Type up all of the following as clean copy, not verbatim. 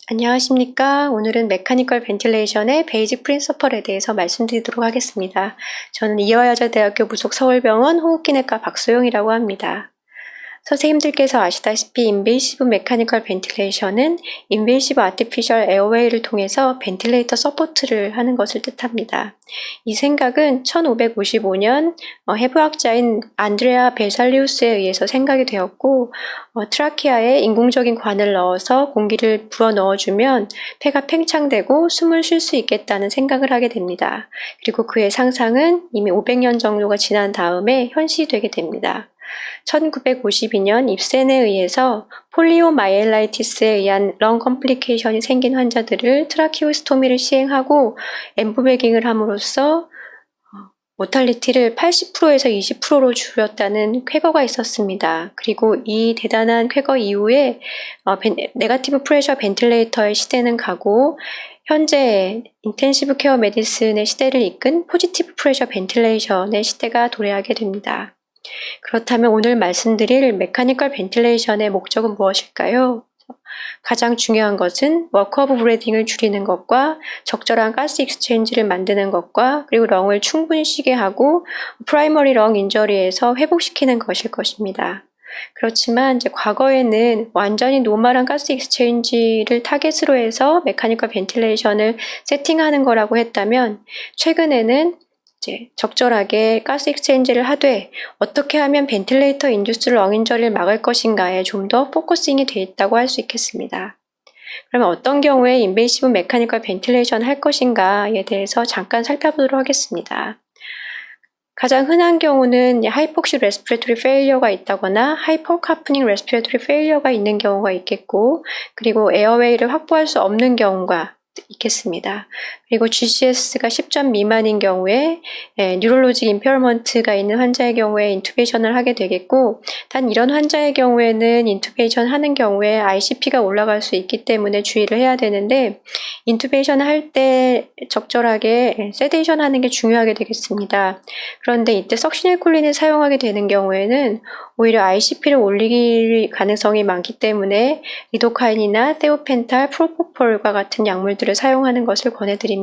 안녕하십니까. 오늘은 메카니컬 벤틸레이션의 베이직 프린서펄에 대해서 말씀드리도록 하겠습니다. 저는 이화여자대학교 부속 서울병원 호흡기내과 박소영이라고 합니다. 선생님들께서 아시다시피 인베이시브 메카니컬 벤틸레이션은 인베이시브 아티피셜 에어웨이를 통해서 벤틸레이터 서포트를 하는 것을 뜻합니다. 이 생각은 1555년 해부학자인 안드레아 베살리우스에 의해서 생각이 되었고 트라키아에 인공적인 관을 넣어서 공기를 부어 넣어주면 폐가 팽창되고 숨을 쉴 수 있겠다는 생각을 하게 됩니다. 그리고 그의 상상은 이미 500년 정도가 지난 다음에 현실이 되게 됩니다. 1952년 입센에 의해서 폴리오마이엘라이티스에 의한 렁 컴플리케이션이 생긴 환자들을 트라키오스토미를 시행하고 엠보베깅을 함으로써 모탈리티를 80%에서 20%로 줄였다는 쾌거가 있었습니다. 그리고 이 대단한 쾌거 이후에 네거티브 프레셔 벤틸레이터의 시대는 가고 현재 인텐시브 케어 메디슨의 시대를 이끈 포지티브 프레셔 벤틸레이션의 시대가 도래하게 됩니다. 그렇다면 오늘 말씀드릴 메카니컬 벤틸레이션의 목적은 무엇일까요? 가장 중요한 것은 워크 오브 브레딩을 줄이는 것과 적절한 가스 익스체인지를 만드는 것과 그리고 렁을 충분히 쉬게 하고 프라이머리 렁 인저리에서 회복시키는 것일 것입니다. 그렇지만 이제 과거에는 완전히 노멀한 가스 익스체인지를 타겟으로 해서 메카니컬 벤틸레이션을 세팅하는 거라고 했다면 최근에는 적절하게 가스 익스체인지를 하되 어떻게 하면 벤틸레이터 인듀스 렁 인저리를 막을 것인가에 좀 더 포커싱이 되어 있다고 할 수 있겠습니다. 그러면 어떤 경우에 인베이시브 메카니컬 벤틸레이션 할 것인가에 대해서 잠깐 살펴보도록 하겠습니다. 가장 흔한 경우는 하이폭시 레스피레토리 페일리어가 있다거나 하이퍼카프닝 레스피레토리 페일리어가 있는 경우가 있겠고 그리고 에어웨이를 확보할 수 없는 경우가 있겠습니다. 그리고 GCS가 10점 미만인 경우에 뉴럴로직 임페어먼트가 있는 환자의 경우에 인투베이션을 하게 되겠고 단 이런 환자의 경우에는 인투베이션 하는 경우에 ICP가 올라갈 수 있기 때문에 주의를 해야 되는데 인투베이션 할 때 적절하게 세데이션 하는 게 중요하게 되겠습니다. 그런데 이때 석시닐콜린을 사용하게 되는 경우에는 오히려 ICP를 올릴 가능성이 많기 때문에 리도카인이나 테오펜탈, 프로포폴과 같은 약물들을 사용하는 것을 권해드립니다.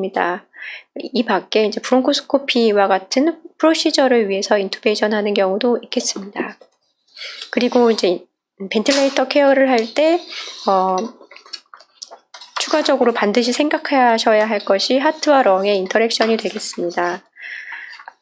이 밖에 이제 브론코스코피와 같은 프로시저를 위해서 인투베이션 하는 경우도 있겠습니다. 그리고 이제 벤틸레이터 케어를 할 때 추가적으로 반드시 생각하셔야 할 것이 하트와 렁의 인터랙션이 되겠습니다.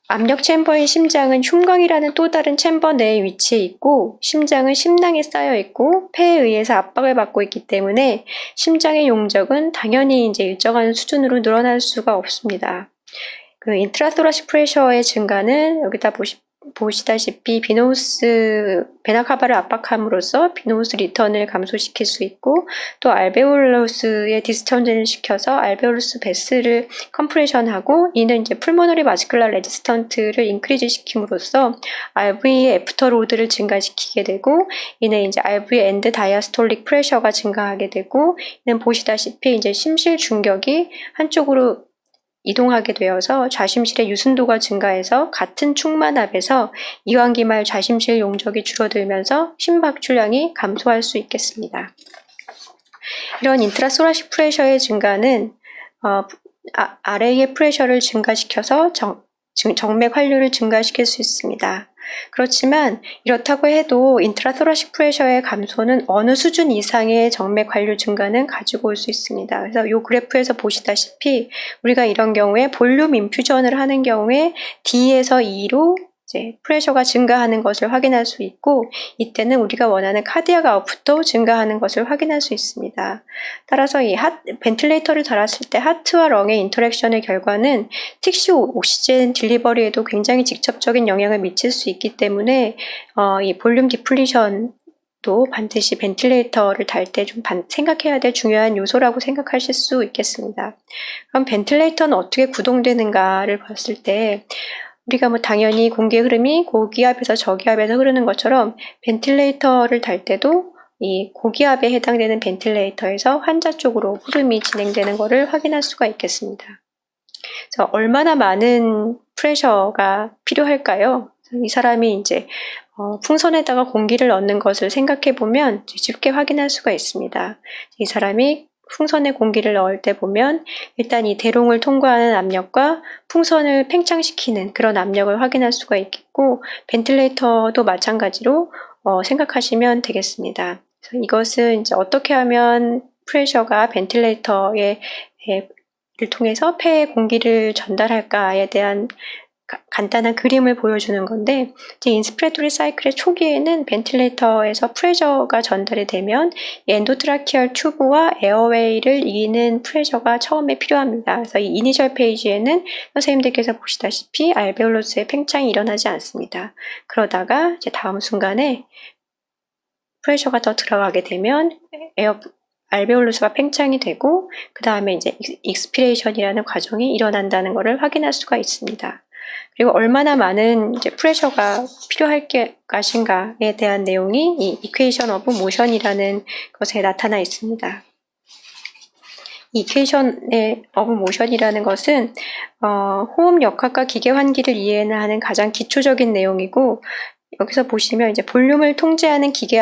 압력 챔버인 심장은 흉곽이라는 또 다른 챔버 내에 위치해 있고 심장은 심낭에 쌓여 있고 폐에 의해서 압박을 받고 있기 때문에 심장의 용적은 당연히 이제 일정한 수준으로 늘어날 수가 없습니다. 그 인트라토라식 프레셔의 증가는 여기다 보시다시피 비노우스 베나카바를 압박함으로써 비노우스 리턴을 감소시킬 수 있고 또 알베올러스의 디스턴전을 시켜서 알베올러스 베스를 컴프레션하고 이는 이제 풀모너리 마스큘라 레지스턴트를 인크리즈 시킴으로써 RV의 애프터로드를 증가시키게 되고 이는 이제 RV 엔드 다이아스톨릭 프레셔가 증가하게 되고 이는 보시다시피 이제 심실 중격이 한쪽으로 이동하게 되어서 좌심실의 유순도가 증가해서 같은 충만압에서 이완기말 좌심실 용적이 줄어들면서 심박출량이 감소할 수 있겠습니다. 이런 인트라소라식 프레셔의 증가는 아래의 프레셔를 증가시켜서 정맥 활류를 증가시킬 수 있습니다. 그렇지만 이렇다고 해도 인트라토라식 프레셔의 감소는 어느 수준 이상의 정맥 관류 증가는 가지고 올 수 있습니다. 그래서 이 그래프에서 보시다시피 우리가 이런 경우에 볼륨 인퓨전을 하는 경우에 D에서 E로 이제 프레셔가 증가하는 것을 확인할 수 있고 이때는 우리가 원하는 카디악 아웃풋도 증가하는 것을 확인할 수 있습니다. 따라서 이 벤틸레이터를 달았을 때 하트와 렁의 인터랙션의 결과는 틱슈 옥시젠 딜리버리에도 굉장히 직접적인 영향을 미칠 수 있기 때문에 이 볼륨 디플리션도 반드시 벤틸레이터를 달 때 좀 생각해야 될 중요한 요소라고 생각하실 수 있겠습니다. 그럼 벤틸레이터는 어떻게 구동되는가를 봤을 때 우리가 당연히 공기의 흐름이 고기압에서 저기압에서 흐르는 것처럼 벤틸레이터를 달 때도 이 고기압에 해당되는 벤틸레이터에서 환자 쪽으로 흐름이 진행되는 것을 확인할 수가 있겠습니다. 그래서 얼마나 많은 프레셔가 필요할까요? 이 사람이 이제 풍선에다가 공기를 넣는 것을 생각해 보면 쉽게 확인할 수가 있습니다. 이 사람이 풍선에 공기를 넣을 때 보면 일단 이 대롱을 통과하는 압력과 풍선을 팽창시키는 그런 압력을 확인할 수가 있겠고, 벤틸레이터도 마찬가지로 생각하시면 되겠습니다. 그래서 이것은 이제 어떻게 하면 프레셔가 벤틸레이터에 를 통해서 폐에 공기를 전달할까에 대한 간단한 그림을 보여주는 건데, 이제 인스피레토리 사이클의 초기에는 벤틸레이터에서 프레셔가 전달이 되면 엔도트라키얼 튜브와 에어웨이를 이기는 프레셔가 처음에 필요합니다. 그래서 이 이니셜 페이지에는 선생님들께서 보시다시피 알베올로스의 팽창이 일어나지 않습니다. 그러다가 이제 다음 순간에 프레셔가 더 들어가게 되면 알베올루스가 팽창이 되고, 그 다음에 이제 익스피레이션이라는 과정이 일어난다는 것을 확인할 수가 있습니다. 그리고 얼마나 많은 이제 프레셔가 필요할 것인가에 대한 내용이 이 이퀘이션 오브 모션이라는 것에 나타나 있습니다. 이 이퀘이션의 오브 모션이라는 것은 호흡 역학과 기계 환기를 이해하는 가장 기초적인 내용이고, 여기서 보시면 이제 볼륨을 통제하는 기계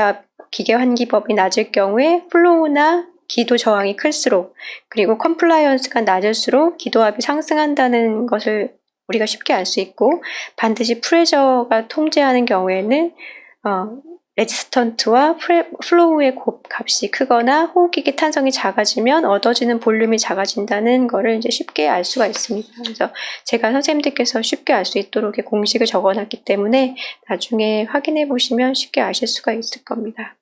환기법이 낮을 경우에 플로우나 기도 저항이 클수록, 그리고 컴플라이언스가 낮을수록 기도압이 상승한다는 것을 우리가 쉽게 알 수 있고, 반드시 프레셔가 통제하는 경우에는 레지스턴트와 플로우의 값이 크거나 호흡기계 탄성이 작아지면 얻어지는 볼륨이 작아진다는 것을 이제 쉽게 알 수가 있습니다. 그래서 제가 선생님들께서 쉽게 알 수 있도록 공식을 적어놨기 때문에 나중에 확인해 보시면 쉽게 아실 수가 있을 겁니다.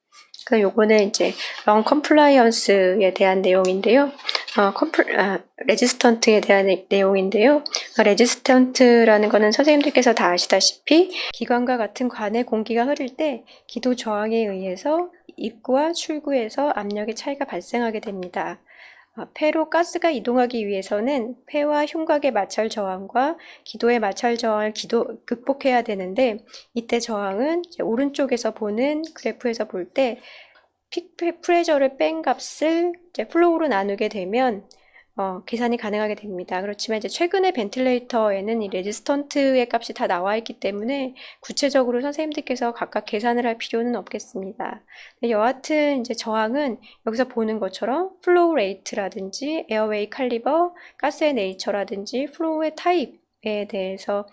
그래서 요거는 이제 런 컴플라이언스에 대한 내용인데요. 레지스턴트에 대한 내용인데요. 레지스턴트라는 거는 선생님들께서 다 아시다시피 기관과 같은 관에 공기가 흐를 때 기도 저항에 의해서 입구와 출구에서 압력의 차이가 발생하게 됩니다. 폐로 가스가 이동하기 위해서는 폐와 흉곽의 마찰 저항과 기도의 마찰 저항을 극복해야 되는데, 이때 저항은 이제 오른쪽에서 보는 그래프에서 볼 때 픽 프레셔를 뺀 값을 이제 플로우로 나누게 되면 계산이 가능하게 됩니다. 그렇지만 이제 최근에 벤틸레이터에는 이 레지스턴트의 값이 다 나와 있기 때문에 구체적으로 선생님들께서 각각 계산을 할 필요는 없겠습니다. 여하튼 이제 저항은 여기서 보는 것처럼 플로우 레이트라든지 에어웨이 칼리버, 가스의 네이처라든지 플로우의 타입에 대해서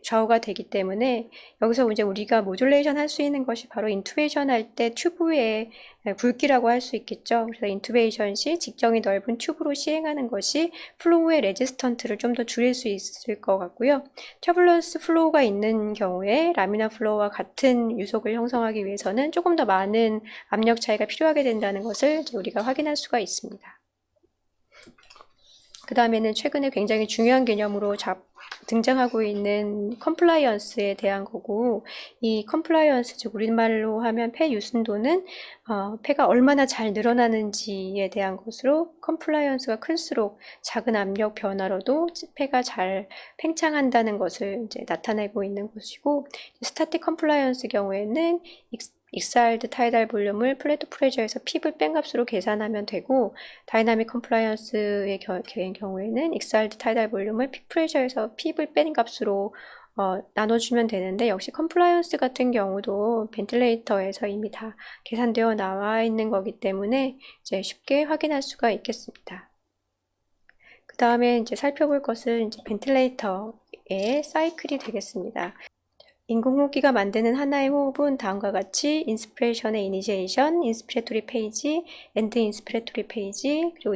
좌우가 되기 때문에, 여기서 이제 우리가 모듈레이션 할 수 있는 것이 바로 인투베이션 할 때 튜브의 굵기라고 할 수 있겠죠. 그래서 인투베이션 시 직정이 넓은 튜브로 시행하는 것이 플로우의 레지스턴트를 좀 더 줄일 수 있을 것 같고요. 터뷸런스 플로우가 있는 경우에 라미나 플로우와 같은 유속을 형성하기 위해서는 조금 더 많은 압력 차이가 필요하게 된다는 것을 이제 우리가 확인할 수가 있습니다. 그 다음에는 최근에 굉장히 중요한 개념으로 등장하고 있는 컴플라이언스에 대한 거고, 이 컴플라이언스, 즉 우리말로 하면 폐 유순도는 폐가 얼마나 잘 늘어나는지에 대한 것으로, 컴플라이언스가 클수록 작은 압력 변화로도 폐가 잘 팽창한다는 것을 이제 나타내고 있는 것이고, 스타틱 컴플라이언스 경우에는 익사일드 타이달 볼륨을 플래트 프레셔에서 핍을 뺀 값으로 계산하면 되고, 다이나믹 컴플라이언스의 경우에는 익사일드 타이달 볼륨을 핍 프레셔에서 핍을 뺀 값으로 나눠주면 되는데, 역시 컴플라이언스 같은 경우도 벤틸레이터에서 이미 다 계산되어 나와 있는 거기 때문에 이제 쉽게 확인할 수가 있겠습니다. 그 다음에 이제 살펴볼 것은 이제 벤틸레이터의 사이클이 되겠습니다. 인공호흡기가 만드는 하나의 호흡은 다음과 같이 인스피레이션의 이니시에이션, 인스피레토리 페이지, 엔드 인스피레토리 페이지, 그리고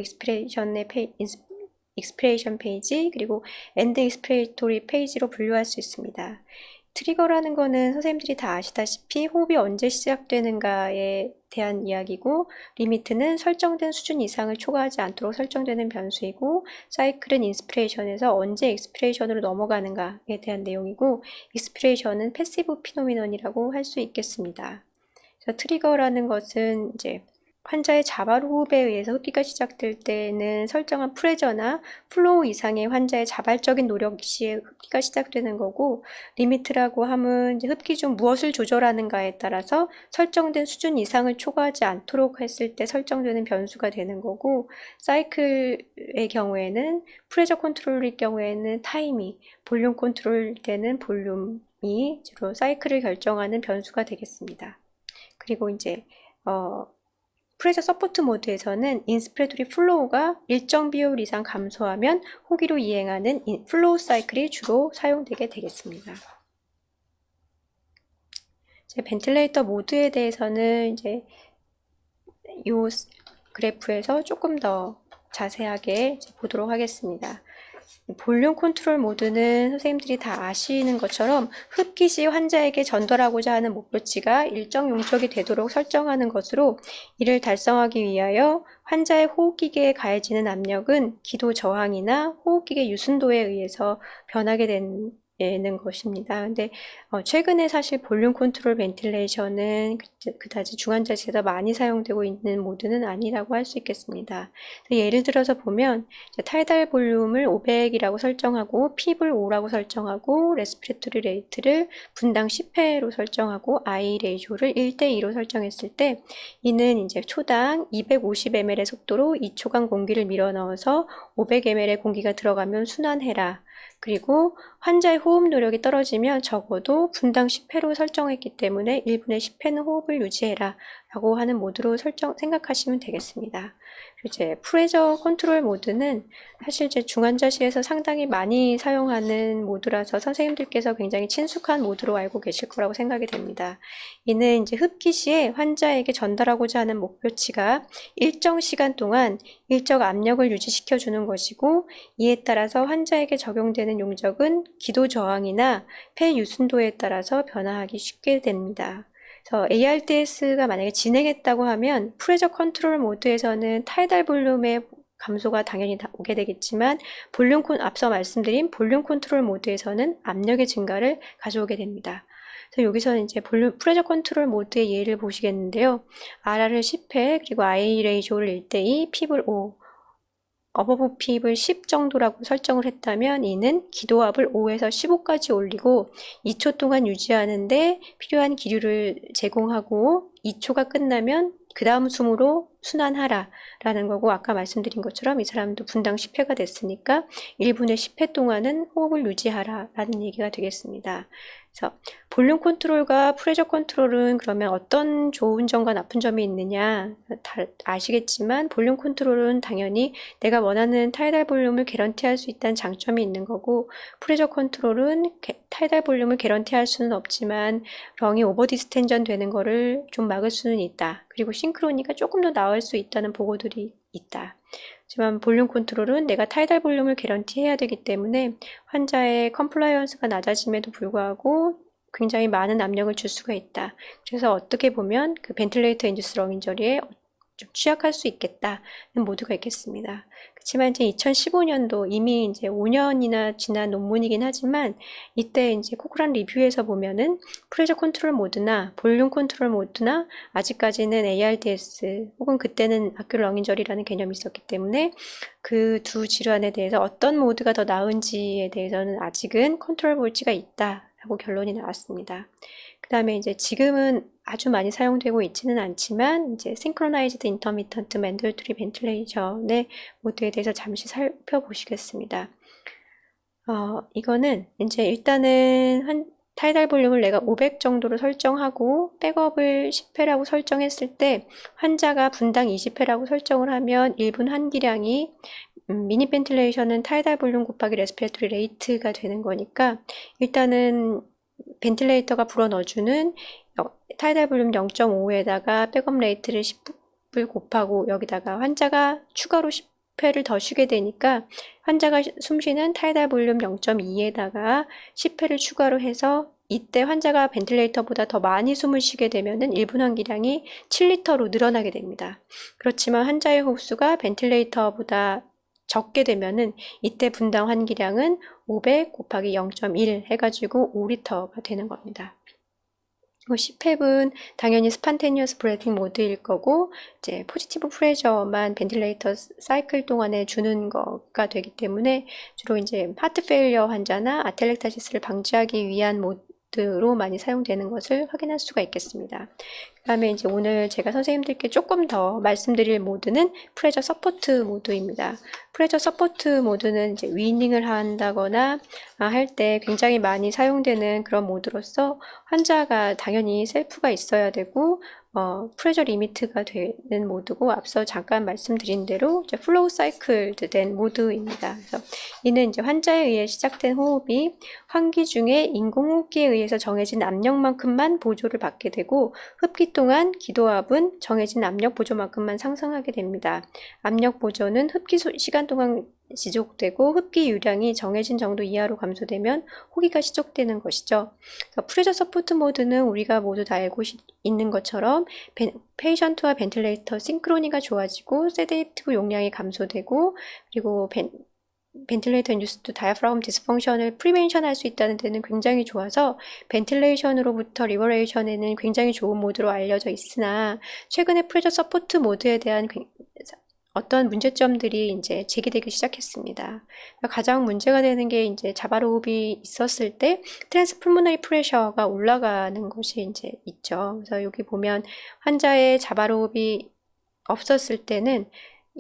익스피레이션 페이지, 그리고 엔드 익스피레토리 페이지로 분류할 수 있습니다. 트리거라는 거는 선생님들이 다 아시다시피 호흡이 언제 시작되는가에 대한 이야기고, 리미트는 설정된 수준 이상을 초과하지 않도록 설정되는 변수이고, 사이클은 인스피레이션에서 언제 익스피레이션으로 넘어가는가에 대한 내용이고, 익스피레이션은 패시브 피노미넌이라고 할 수 있겠습니다. 그래서 트리거라는 것은 이제 환자의 자발 호흡에 의해서 흡기가 시작될 때는 설정한 프레저나 플로우 이상의 환자의 자발적인 노력 시에 흡기가 시작되는 거고, 리미트라고 함은 이제 흡기 중 무엇을 조절하는가에 따라서 설정된 수준 이상을 초과하지 않도록 했을 때 설정되는 변수가 되는 거고, 사이클의 경우에는 프레저 컨트롤일 경우에는 타임이, 볼륨 컨트롤일 때는 볼륨이 주로 사이클을 결정하는 변수가 되겠습니다. 그리고 이제 프레셔 서포트 모드에서는 인스피레토리 플로우가 일정 비율 이상 감소하면 호기로 이행하는 플로우 사이클이 주로 사용되게 되겠습니다. 이제 벤틸레이터 모드에 대해서는 이제 이 그래프에서 조금 더 자세하게 보도록 하겠습니다. 볼륨 컨트롤 모드는 선생님들이 다 아시는 것처럼 흡기 시 환자에게 전달하고자 하는 목표치가 일정 용적이 되도록 설정하는 것으로 이를 달성하기 위하여 환자의 호흡기계에 가해지는 압력은 기도 저항이나 호흡기계 유순도에 의해서 변하게 되는 것입니다. 근데 최근에 사실 볼륨 컨트롤 벤틸레이션은 그다지 중환자실에서 많이 사용되고 있는 모드는 아니라고 할 수 있겠습니다. 예를 들어서 보면 타이달 볼륨을 500이라고 설정하고 핍을 5라고 설정하고 레스피레토리 레이트를 분당 10회로 설정하고 I 레이쇼를 1대2로 설정했을 때 이는 이제 초당 250ml의 속도로 2초간 공기를 밀어 넣어서 500ml의 공기가 들어가면 순환해라. 그리고 환자의 호흡 노력이 떨어지면 적어도 분당 10회로 설정했기 때문에 1분에 10회는 호흡을 유지해라 라고 하는 모드로 생각하시면 되겠습니다. 이제 프레셔 컨트롤 모드는 사실 제 중환자실에서 상당히 많이 사용하는 모드라서 선생님들께서 굉장히 친숙한 모드로 알고 계실 거라고 생각이 됩니다. 이는 이제 흡기 시에 환자에게 전달하고자 하는 목표치가 일정 시간 동안 일정 압력을 유지시켜 주는 것이고 이에 따라서 환자에게 적용되는 용적은 기도 저항이나 폐 유순도에 따라서 변화하기 쉽게 됩니다. 그래서 ARDS가 만약에 진행했다고 하면 프레셔 컨트롤 모드에서는 타이달 볼륨의 감소가 당연히 오게 되겠지만 앞서 말씀드린 볼륨 컨트롤 모드에서는 압력의 증가를 가져오게 됩니다. 그래서 여기서는 이제 프레셔 컨트롤 모드의 예를 보시겠는데요. RR을 10회, 그리고 I 레이쇼를 1대2, 핍을 5, 어버브 핍을 10 정도라고 설정을 했다면 이는 기도압을 5에서 15까지 올리고 2초 동안 유지하는데 필요한 기류를 제공하고 2초가 끝나면 그 다음 숨으로 순환하라 라는 거고, 아까 말씀드린 것처럼 이 사람도 분당 10회가 됐으니까 1분에 10회 동안은 호흡을 유지하라 라는 얘기가 되겠습니다. 그래서 볼륨 컨트롤과 프레셔 컨트롤은 그러면 어떤 좋은 점과 나쁜 점이 있느냐 다 아시겠지만, 볼륨 컨트롤은 당연히 내가 원하는 타이달 볼륨을 개런티할 수 있다는 장점이 있는 거고, 프레셔 컨트롤은 타이달 볼륨을 개런티할 수는 없지만 렁이 오버 디스텐전 되는 거를 좀 막을 수는 있다. 그리고 싱크로니가 조금 더 나을 수 있다는 보고들이 있다. 하지만 볼륨 컨트롤은 내가 타이달 볼륨을 개런티해야 되기 때문에 환자의 컴플라이언스가 낮아짐에도 불구하고 굉장히 많은 압력을 줄 수가 있다. 그래서 어떻게 보면 그 벤틸레이터 인듀스 렁 인저리에 좀 취약할 수 있겠다는 모두가 있겠습니다. 그렇지만 이제 2015년도 이미 이제 5년이나 지난 논문이긴 하지만 이때 이제 코크란 리뷰에서 보면은 프레셔 컨트롤 모드나 볼륨 컨트롤 모드나 아직까지는 ARDS 혹은 그때는 아큐럴 렁 인저리라는 개념이 있었기 때문에 그 두 질환에 대해서 어떤 모드가 더 나은지에 대해서는 아직은 컨트롤 볼지가 있다라고 결론이 나왔습니다. 그 다음에 이제 지금은 아주 많이 사용되고 있지는 않지만 이제 Synchronized Intermittent Mandatory Ventilation의 모드에 대해서 잠시 살펴보시겠습니다. 이거는 이제 일단은 타이달 볼륨을 내가 500 정도로 설정하고 백업을 10회라고 설정했을 때 환자가 분당 20회라고 설정을 하면 1분 환기량이 미니 벤틸레이션은 타이달 볼륨 곱하기 레스피레토리 레이트가 되는 거니까 일단은 벤틸레이터가 불어 넣어주는 타이달 볼륨 0.5에다가 백업 레이트를 10을 곱하고 여기다가 환자가 추가로 10회를 더 쉬게 되니까 환자가 숨쉬는 타이달 볼륨 0.2에다가 10회를 추가로 해서 이때 환자가 벤틸레이터보다 더 많이 숨을 쉬게 되면은 1분 환기량이 7리터로 늘어나게 됩니다. 그렇지만 환자의 호흡수가 벤틸레이터보다 적게 되면은 이때 분당 환기량은 500 곱하기 0.1 해가지고 5리터가 되는 겁니다. CPAP은 당연히 스판테니어스 브레딩 모드일 거고 이제 포지티브 프레셔만 벤틸레이터 사이클 동안에 주는 거가 되기 때문에 주로 이제 하트 페일리어 환자나 아텔렉타시스를 방지하기 위한 모드로 많이 사용되는 것을 확인할 수가 있겠습니다. 그 다음에 이제 오늘 제가 선생님들께 조금 더 말씀드릴 모드는 프레셔 서포트 모드입니다. 프레셔 서포트 모드는 이제 위닝을 한다거나 할 때 굉장히 많이 사용되는 그런 모드로서 환자가 당연히 셀프가 있어야 되고 프레셔 리미트가 되는 모드고, 앞서 잠깐 말씀드린 대로 이제 플로우 사이클드 된 모드입니다. 그래서 이는 이제 환자에 의해 시작된 호흡이 환기 중에 인공호흡기에 의해서 정해진 압력만큼만 보조를 받게 되고, 흡기 동안 기도압은 정해진 압력 보조만큼만 상승하게 됩니다. 압력 보조는 흡기 시간 동안 지속되고 흡기 유량이 정해진 정도 이하로 감소되면 호기가 시작되는 것이죠. 프레셔 서포트 모드는 우리가 모두 다 알고 있는 것처럼 페이션트와 벤틸레이터 싱크로니가 좋아지고 세데이티브 용량이 감소되고, 그리고 벤틸레이터 인듀스드 다이아프라금 디스펑션을 프리벤션 할 수 있다는 데는 굉장히 좋아서 벤틸레이션으로부터 리버레이션에는 굉장히 좋은 모드로 알려져 있으나, 최근에 프레셔 서포트 모드에 대한 어떤 문제점들이 이제 제기되기 시작했습니다. 가장 문제가 되는 게 이제 자바로흡이 있었을 때 트랜스풀모너리 프레셔가 올라가는 것이 이제 있죠. 그래서 여기 보면 환자의 자바로흡이 없었을 때는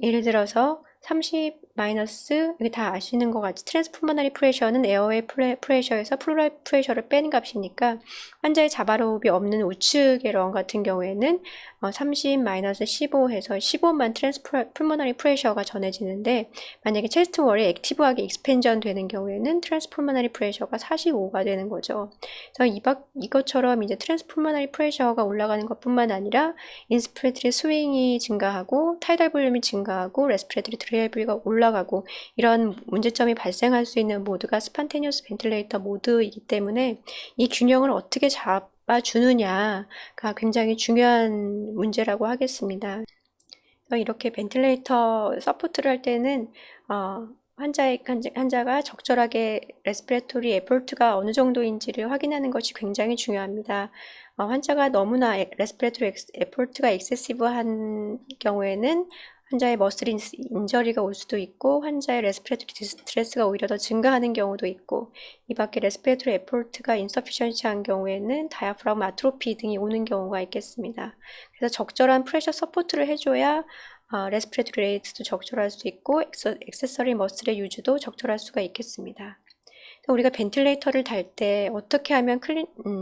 예를 들어서 30 마이너스, 여기 다 아시는 것 같이 트랜스풀모너리 프레셔는 에어웨이 프레셔에서 플루랄 프레셔를 뺀 값이니까, 환자의 자바로흡이 없는 우측의 런 같은 경우에는 30 마이너스 15 해서 15만 트랜스풀모너리 프레셔가 전해지는데, 만약에 체스트 월이 액티브하게 익스펜전 되는 경우에는 트랜스풀모너리 프레셔가 45가 되는 거죠. 그래서 이것처럼 이제 트랜스풀모너리 프레셔가 올라가는 것뿐만 아니라 인스피레이터리 스윙이 증가하고 타이달 볼륨이 증가하고 레스피레이터리 드라이브가 올라가고, 이런 문제점이 발생할 수 있는 모드가 스판테니어스 벤틸레이터 모드이기 때문에 이 균형을 어떻게 잡아주느냐가 굉장히 중요한 문제라고 하겠습니다. 이렇게 벤틸레이터 서포트를 할 때는 환자가 적절하게 레스피레토리 에포트가 어느 정도인지를 확인하는 것이 굉장히 중요합니다. 환자가 너무나 레스피레토리 에포트가 엑세시브한 경우에는 환자의 머슬 인저리가 올 수도 있고, 환자의 레스피레토리 디스트레스가 오히려 더 증가하는 경우도 있고, 이 밖에 레스피레토리 에포트가 인서피션시한 경우에는 다이아프라금 아트로피 등이 오는 경우가 있겠습니다. 그래서 적절한 프레셔 서포트를 해줘야 레스피레토리 레이트도 적절할 수 있고 액세서리 머슬의 유지도 적절할 수가 있겠습니다. 우리가 벤틸레이터를 달 때 어떻게 하면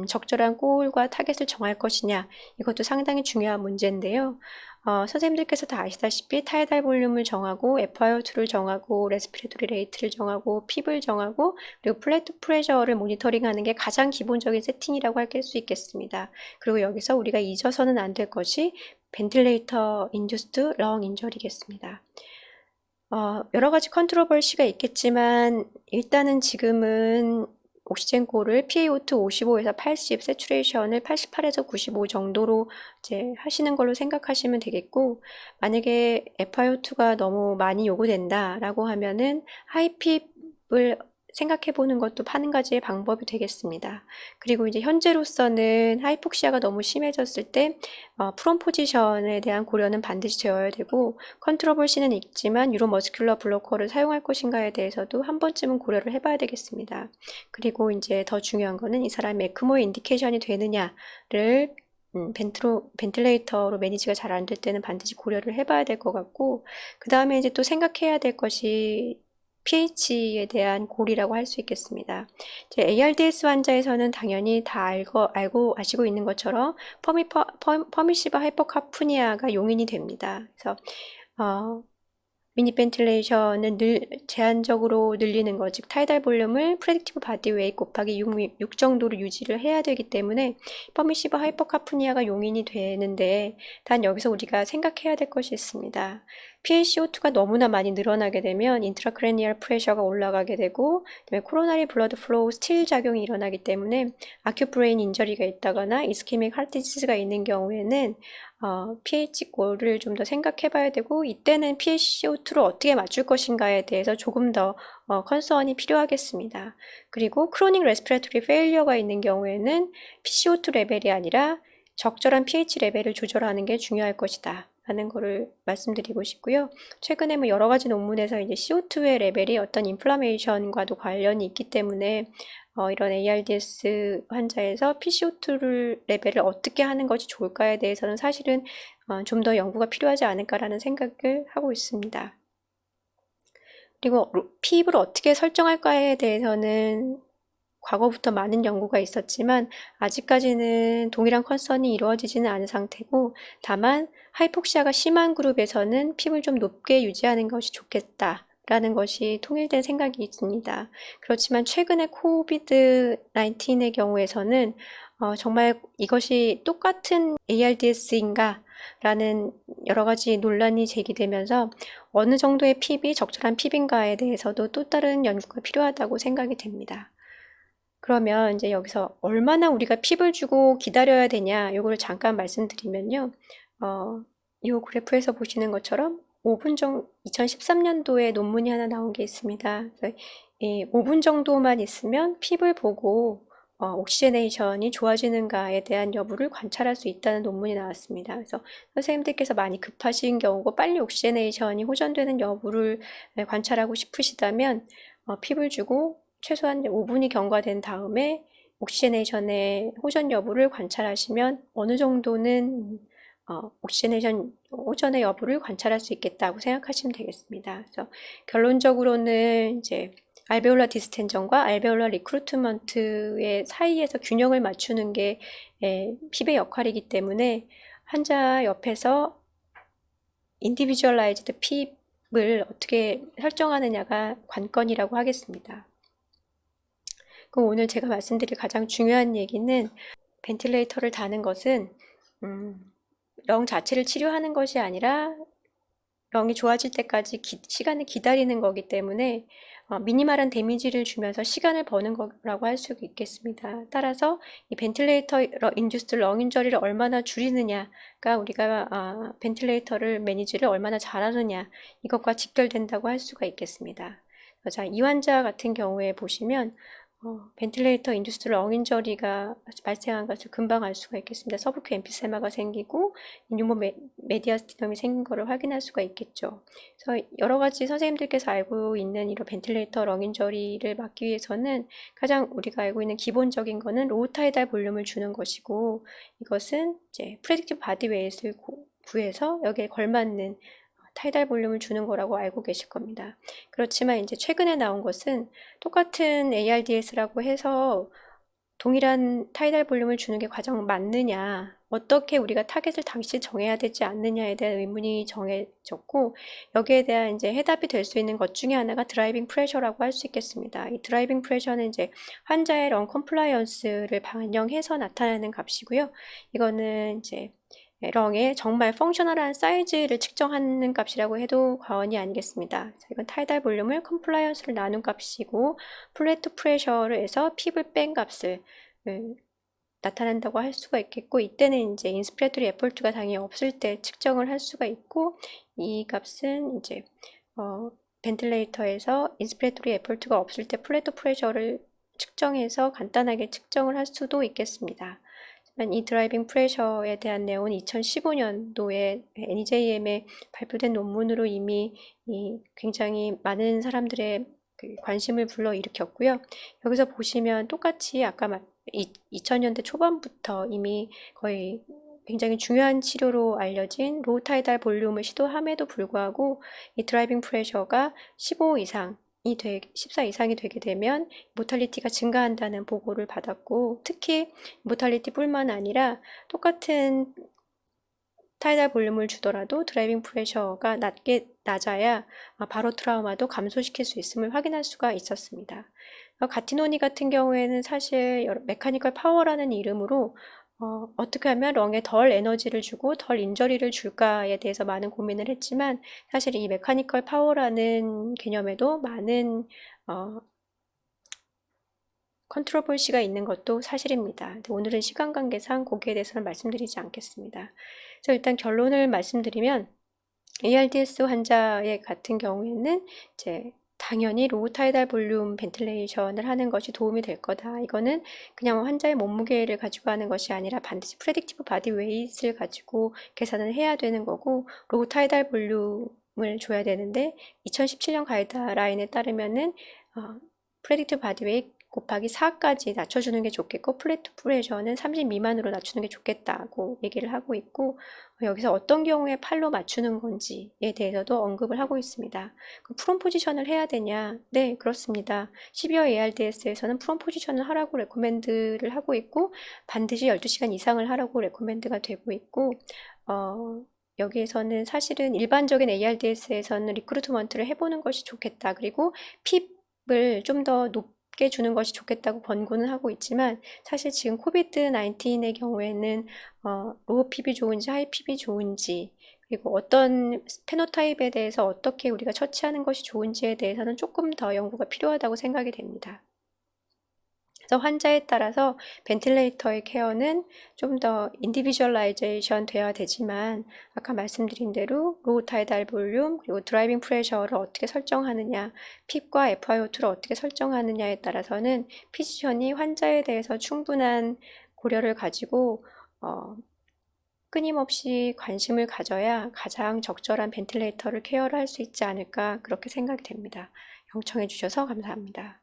적절한 골과 타겟을 정할 것이냐, 이것도 상당히 중요한 문제인데요. 선생님들께서 다 아시다시피 타이달 볼륨을 정하고 FiO2를 정하고 레스피레토리 레이트를 정하고 핍을 정하고 그리고 플랫 프레셔를 모니터링하는 게 가장 기본적인 세팅이라고 할 수 있겠습니다. 그리고 여기서 우리가 잊어서는 안 될 것이 벤틸레이터 인듀스드 렁 인저리겠습니다. 여러 가지 컨트로버시가 있겠지만, 일단은 지금은 옥시젠골을 PaO2 55에서 80, 세츄레이션을 88에서 95 정도로 이제 하시는 걸로 생각하시면 되겠고, 만약에 FiO2가 너무 많이 요구된다라고 하면은 하이핍을 생각해 보는 것도 한 가지의 방법이 되겠습니다. 그리고 이제 현재로서는 하이폭시아가 너무 심해졌을 때 프롬 포지션에 대한 고려는 반드시 되어야 되고, 컨트로버시는 있지만 유로머스큘러 블로커를 사용할 것인가에 대해서도 한 번쯤은 고려를 해봐야 되겠습니다. 그리고 이제 더 중요한 거는 이 사람의 에크모의 인디케이션이 되느냐를 벤틸레이터로 매니지가 잘 안 될 때는 반드시 고려를 해봐야 될 것 같고, 그 다음에 이제 또 생각해야 될 것이 pH에 대한 골이라고 할 수 있겠습니다. ARDS 환자에서는 당연히 다 알고 아시고 있는 것처럼 퍼미시브 하이퍼카프니아가 용인이 됩니다. 그래서 미니 벤틸레이션은 제한적으로 늘리는 것, 즉 타이달 볼륨을 프레딕티브 바디 웨이 곱하기 6 정도로 유지를 해야 되기 때문에 퍼미시브 하이퍼카프니아가 용인이 되는데, 단 여기서 우리가 생각해야 될 것이 있습니다. PaCO2가 너무나 많이 늘어나게 되면 인트라크레니얼 프레셔가 올라가게 되고, 그다음에 코로나리 블러드 플로우 스틸 작용이 일어나기 때문에 아큐 브레인 인저리가 있다거나 이스케믹 하트 디지즈가 있는 경우에는 pH 골을 좀 더 생각해 봐야 되고, 이때는 PaCO2를 어떻게 맞출 것인가에 대해서 조금 더 컨서언이 필요하겠습니다. 그리고 크로닉 레스피레토리 페일리어가 있는 경우에는 PCO2 레벨이 아니라 적절한 pH 레벨을 조절하는 게 중요할 것이다 라는 거를 말씀드리고 싶고요. 최근에 뭐 여러 가지 논문에서 이제 CO2의 레벨이 어떤 인플라메이션과도 관련이 있기 때문에 이런 ARDS 환자에서 PCO2 레벨을 어떻게 하는 것이 좋을까에 대해서는 사실은 좀 더 연구가 필요하지 않을까라는 생각을 하고 있습니다. 그리고 핍을 어떻게 설정할까에 대해서는 과거부터 많은 연구가 있었지만 아직까지는 동일한 컨선이 이루어지지는 않은 상태고, 다만 하이폭시아가 심한 그룹에서는 핍을 좀 높게 유지하는 것이 좋겠다 라는 것이 통일된 생각이 있습니다. 그렇지만 최근에 코비드 19의 경우에서는 정말 이것이 똑같은 ARDS인가 라는 여러 가지 논란이 제기되면서 어느 정도의 핍이 적절한 핍인가에 대해서도 또 다른 연구가 필요하다고 생각이 됩니다. 그러면 이제 여기서 얼마나 우리가 핍을 주고 기다려야 되냐, 요거를 잠깐 말씀드리면요. 이 그래프에서 보시는 것처럼 5분 정도, 2013년도에 논문이 하나 나온 게 있습니다. 그래서 이 5분 정도만 있으면 핍을 보고 옥시제네이션이 좋아지는가에 대한 여부를 관찰할 수 있다는 논문이 나왔습니다. 그래서 선생님들께서 많이 급하신 경우고 빨리 옥시제네이션이 호전되는 여부를 관찰하고 싶으시다면 핍을 주고 최소한 5분이 경과된 다음에 옥시제네이션의 호전 여부를 관찰하시면 어느 정도는 옥시제네이션 호전의 여부를 관찰할 수 있겠다고 생각하시면 되겠습니다. 그래서 결론적으로는 이제 알베올라 디스텐전과 알베올라 리크루트먼트의 사이에서 균형을 맞추는 게 핍의 역할이기 때문에 환자 옆에서 인디비주얼라이즈드 핍을 어떻게 설정하느냐가 관건이라고 하겠습니다. 그럼 오늘 제가 말씀드릴 가장 중요한 얘기는 벤틸레이터를 다는 것은 령 자체를 치료하는 것이 아니라 령이 좋아질 때까지 시간을 기다리는 거기 때문에 미니멀한 데미지를 주면서 시간을 버는 거라고 할 수 있겠습니다. 따라서 이 벤틸레이터 인듀스드 령 인저리를 얼마나 줄이느냐가 우리가 벤틸레이터를 매니지를 얼마나 잘하느냐 이것과 직결된다고 할 수가 있겠습니다. 자, 이 환자 같은 경우에 보시면 벤틸레이터 인듀스드 령 인저리가 발생한 것을 금방 알 수가 있겠습니다. 서브큐 엠피세마가 생기고 뉴모 메디아스티넘이 생긴 것을 확인할 수가 있겠죠. 그래서 여러 가지 선생님들께서 알고 있는 이런 벤틸레이터 령 인저리를 막기 위해서는 가장 우리가 알고 있는 기본적인 거는 로우 타이달 볼륨을 주는 것이고, 이것은 이제 프레딕티브 바디 웨이트를 구해서 여기에 걸맞는 타이달 볼륨을 주는 거라고 알고 계실 겁니다. 그렇지만 이제 최근에 나온 것은 똑같은 ARDS라고 해서 동일한 타이달 볼륨을 주는 게 과연 맞느냐, 어떻게 우리가 타겟을 당시 정해야 되지 않느냐에 대한 의문이 정해졌고, 여기에 대한 이제 해답이 될 수 있는 것 중에 하나가 드라이빙 프레셔라고 할 수 있겠습니다. 이 드라이빙 프레셔는 이제 환자의 런 컴플라이언스를 반영해서 나타나는 값이고요. 이거는 이제 령의 정말 펑셔널한 사이즈를 측정하는 값이라고 해도 과언이 아니겠습니다. 이건 타이달 볼륨을 컴플라이언스를 나눈 값이고, 플래트 프레셔를 해서 핍을 뺀 값을 나타난다고 할 수가 있겠고, 이때는 이제 인스피레토리 에포트가 당연히 없을 때 측정을 할 수가 있고, 이 값은 이제 벤틸레이터에서 인스피레토리 에포트가 없을 때 플래트 프레셔를 측정해서 간단하게 측정을 할 수도 있겠습니다. 이 드라이빙 프레셔에 대한 내용은 2015년도에 NEJM에 발표된 논문으로 이미 굉장히 많은 사람들의 관심을 불러일으켰고요. 여기서 보시면 똑같이 아까 2000년대 초반부터 이미 거의 굉장히 중요한 치료로 알려진 로우 타이달 볼륨을 시도함에도 불구하고 이 드라이빙 프레셔가 15 이상 14 이상이 되게 되면 모탈리티가 증가한다는 보고를 받았고, 특히 모탈리티뿐만 아니라 똑같은 타이달 볼륨을 주더라도 드라이빙 프레셔가 낮아야 바로 트라우마도 감소시킬 수 있음을 확인할 수가 있었습니다. 가티노니 같은 경우에는 사실 메카니컬 파워라는 이름으로 어떻게 하면 렁에 덜 에너지를 주고 덜 인저리를 줄까에 대해서 많은 고민을 했지만, 사실 이 메카니컬 파워라는 개념에도 많은 컨트로버시가 있는 것도 사실입니다. 오늘은 시간 관계상 거기에 대해서는 말씀드리지 않겠습니다. 그래서 일단 결론을 말씀드리면, ARDS 환자의 같은 경우에는 이제 당연히 로우 타이달 볼륨 벤틸레이션을 하는 것이 도움이 될 거다. 이거는 그냥 환자의 몸무게를 가지고 하는 것이 아니라 반드시 프레딕티브 바디 웨이트를 가지고 계산을 해야 되는 거고, 로우 타이달 볼륨을 줘야 되는데 2017년 가이드라인에 따르면은 프레딕티브 바디 웨이트 곱하기 4까지 낮춰주는 게 좋겠고 플랫 프레셔는 30 미만으로 낮추는 게 좋겠다고 얘기를 하고 있고 여기서 어떤 경우에 8로 맞추는 건지에 대해서도 언급을 하고 있습니다. 그럼 프롬 포지션을 해야 되냐? 네, 그렇습니다. 12월 ARDS에서는 프롬 포지션을 하라고 레코멘드를 하고 있고 반드시 12시간 이상을 하라고 레코멘드가 되고 있고 여기에서는 사실은 일반적인 ARDS에서는 리크루트먼트를 해보는 것이 좋겠다. 그리고 핍을 좀 더 높게 주는 것이 좋겠다고 권고는 하고 있지만 사실 지금 코비드 19의 경우에는 로우 핍이 좋은지 하이 핍이 좋은지 그리고 어떤 페노타입에 대해서 어떻게 우리가 처치하는 것이 좋은지에 대해서는 조금 더 연구가 필요하다고 생각이 됩니다. 그래서 환자에 따라서 벤틸레이터의 케어는 좀 더 인디비주얼라이제이션 되어야 되지만 아까 말씀드린 대로 로우 타이달 볼륨 그리고 드라이빙 프레셔를 어떻게 설정하느냐 핍과 FiO2를 어떻게 설정하느냐에 따라서는 피지션이 환자에 대해서 충분한 고려를 가지고 끊임없이 관심을 가져야 가장 적절한 벤틸레이터를 케어를 할 수 있지 않을까 그렇게 생각이 됩니다. 경청해 주셔서 감사합니다.